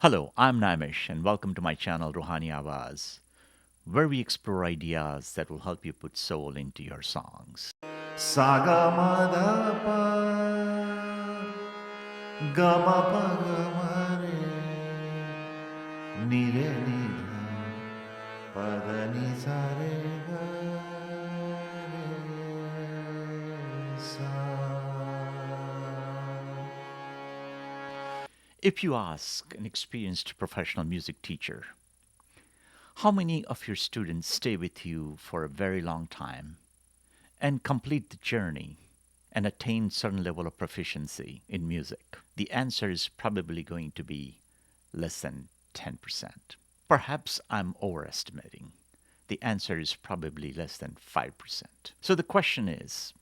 Hello, I'm Naimish, and welcome to my channel Ruhani Awaz, where we explore ideas that will help you put soul into your songs. Saga mada pa gama pa gama re ni re ni dha pa da ni sa re ga re sa. If you ask an experienced professional music teacher, how many of your students stay with you for a very long time and complete the journey and attain certain level of proficiency in music, the answer is probably going to be less than 10%. Perhaps I'm overestimating. The answer is probably less than 5%. So the question is,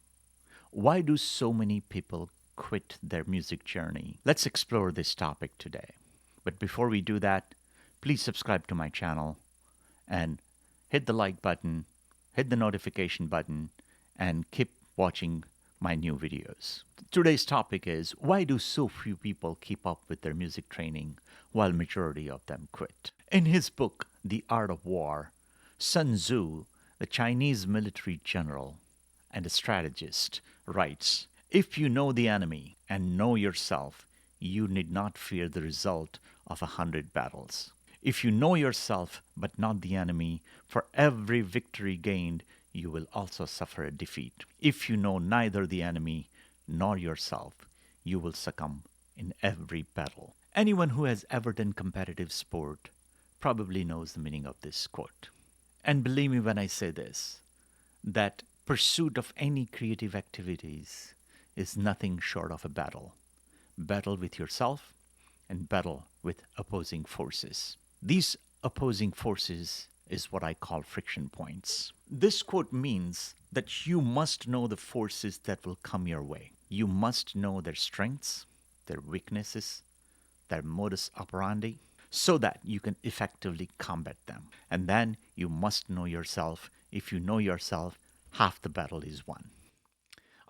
why do so many people quit their music journey? Let's explore this topic today. But before we do that, please subscribe to my channel and hit the like button, hit the notification button, and keep watching my new videos. Today's topic is, why do so few people keep up with their music training while majority of them quit? In his book, The Art of War, Sun Tzu, the Chinese military general and a strategist, writes, "If you know the enemy and know yourself, you need not fear the result of 100 battles. If you know yourself but not the enemy, for every victory gained, you will also suffer a defeat. If you know neither the enemy nor yourself, you will succumb in every battle." Anyone who has ever done competitive sport probably knows the meaning of this quote. And believe me when I say this, that pursuit of any creative activities is nothing short of a battle. Battle with yourself and battle with opposing forces. These opposing forces is what I call friction points. This quote means that you must know the forces that will come your way. You must know their strengths, their weaknesses, their modus operandi, so that you can effectively combat them. And then you must know yourself. If you know yourself, half the battle is won.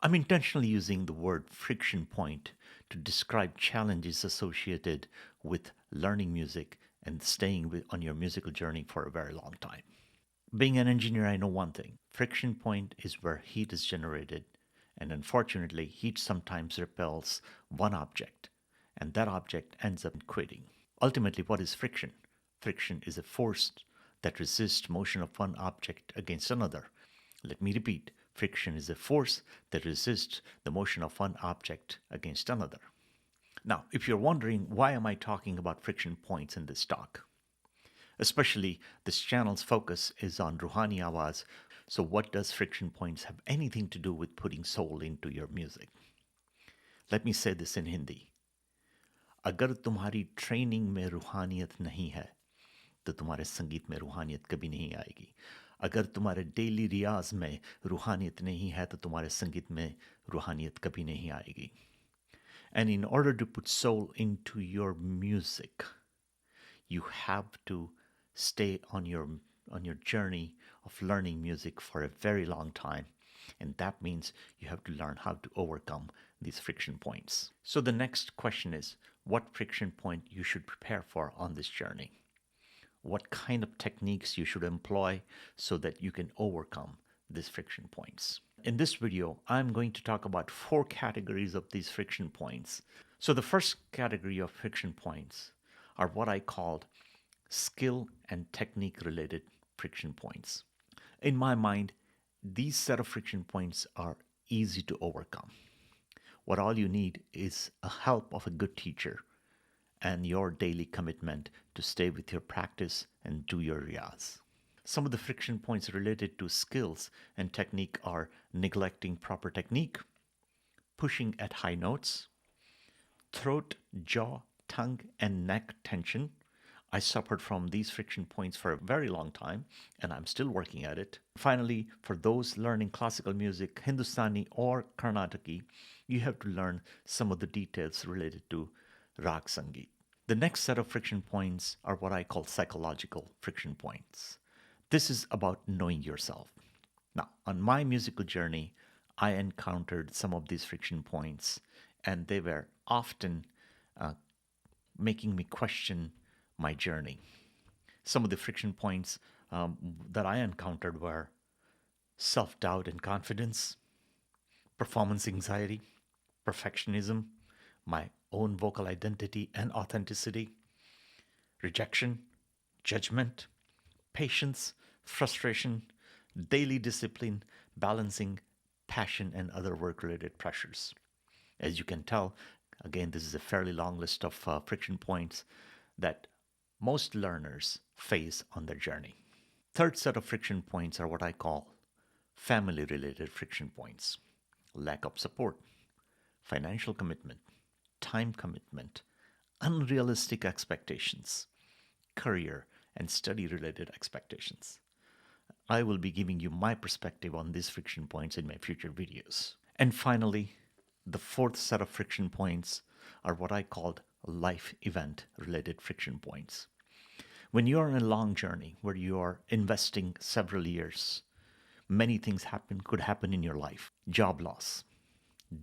I'm intentionally using the word friction point to describe challenges associated with learning music and staying on your musical journey for a very long time. Being an engineer, I know one thing. Friction point is where heat is generated, and unfortunately, heat sometimes repels one object, and that object ends up quitting. Ultimately, what is friction? Friction is a force that resists motion of one object against another. Let me repeat. Friction is a force that resists the motion of one object against another. Now, if you're wondering why am I talking about friction points in this talk, especially this channel's focus is on Ruhani Awaz, so what does friction points have anything to do with putting soul into your music? Let me say this in Hindi. अगर तुम्हारी training में रूहानियत नहीं है तो तुम्हारे संगीत में रूहानियत कभी नहीं आएगी. अगर तुम्हारे डेली रियाज में रूहानियत नहीं है तो तुम्हारे संगीत में रूहानियत कभी नहीं आएगी. And in order to put soul into your music, you have to stay on your journey of learning music for a very long time. And that means you have to learn how to overcome these friction points. So the next question is, what friction point you should prepare for on this journey? What kind of techniques you should employ so that you can overcome these friction points. In this video, I'm going to talk about 4 categories of these friction points. So the first category of friction points are what I called skill and technique related friction points. In my mind, these set of friction points are easy to overcome. What all you need is a help of a good teacher and your daily commitment to stay with your practice and do your riyaz. Some of the friction points related to skills and technique are neglecting proper technique, pushing at high notes, throat, jaw, tongue, and neck tension. I suffered from these friction points for a very long time, and I'm still working at it. Finally, for those learning classical music, Hindustani or Carnataki, you have to learn some of the details related to Rag Sangeet. The next set of friction points are what I call psychological friction points. This is about knowing yourself. Now, on my musical journey, I encountered some of these friction points, and they were often making me question my journey. Some of the friction points that I encountered were self doubt and confidence, performance anxiety, perfectionism, my own vocal identity and authenticity, rejection, judgment, patience, frustration, daily discipline, balancing passion and other work related pressures. As you can tell, again, this is a fairly long list of friction points that most learners face on their journey. Third set of friction points are what I call family related friction points: lack of support, financial commitment, time commitment, unrealistic expectations, career and study related expectations. I will be giving you my perspective on these friction points in my future videos. And finally, the fourth set of friction points are what I called life event related friction points. When you are on a long journey where you are investing several years, many things could happen in your life: job loss,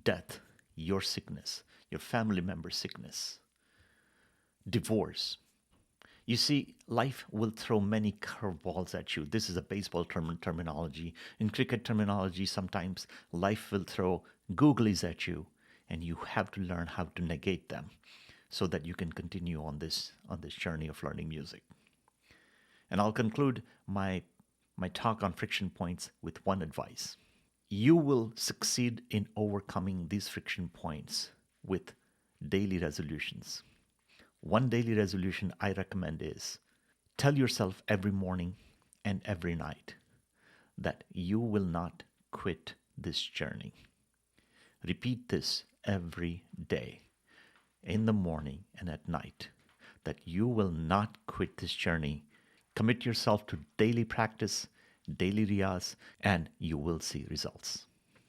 death, your sickness, your family member's sickness, divorce. You see, life will throw many curveballs at you. This is a baseball terminology. In cricket terminology, sometimes life will throw googlies at you, and you have to learn how to negate them so that you can continue on this journey of learning music. And I'll conclude my talk on friction points with one advice. You will succeed in overcoming these friction points with daily resolutions. One daily resolution I recommend is tell yourself every morning and every night that you will not quit this journey. Repeat this every day, in the morning and at night, that you will not quit this journey. Commit yourself to daily practice, daily riyaz, and you will see results.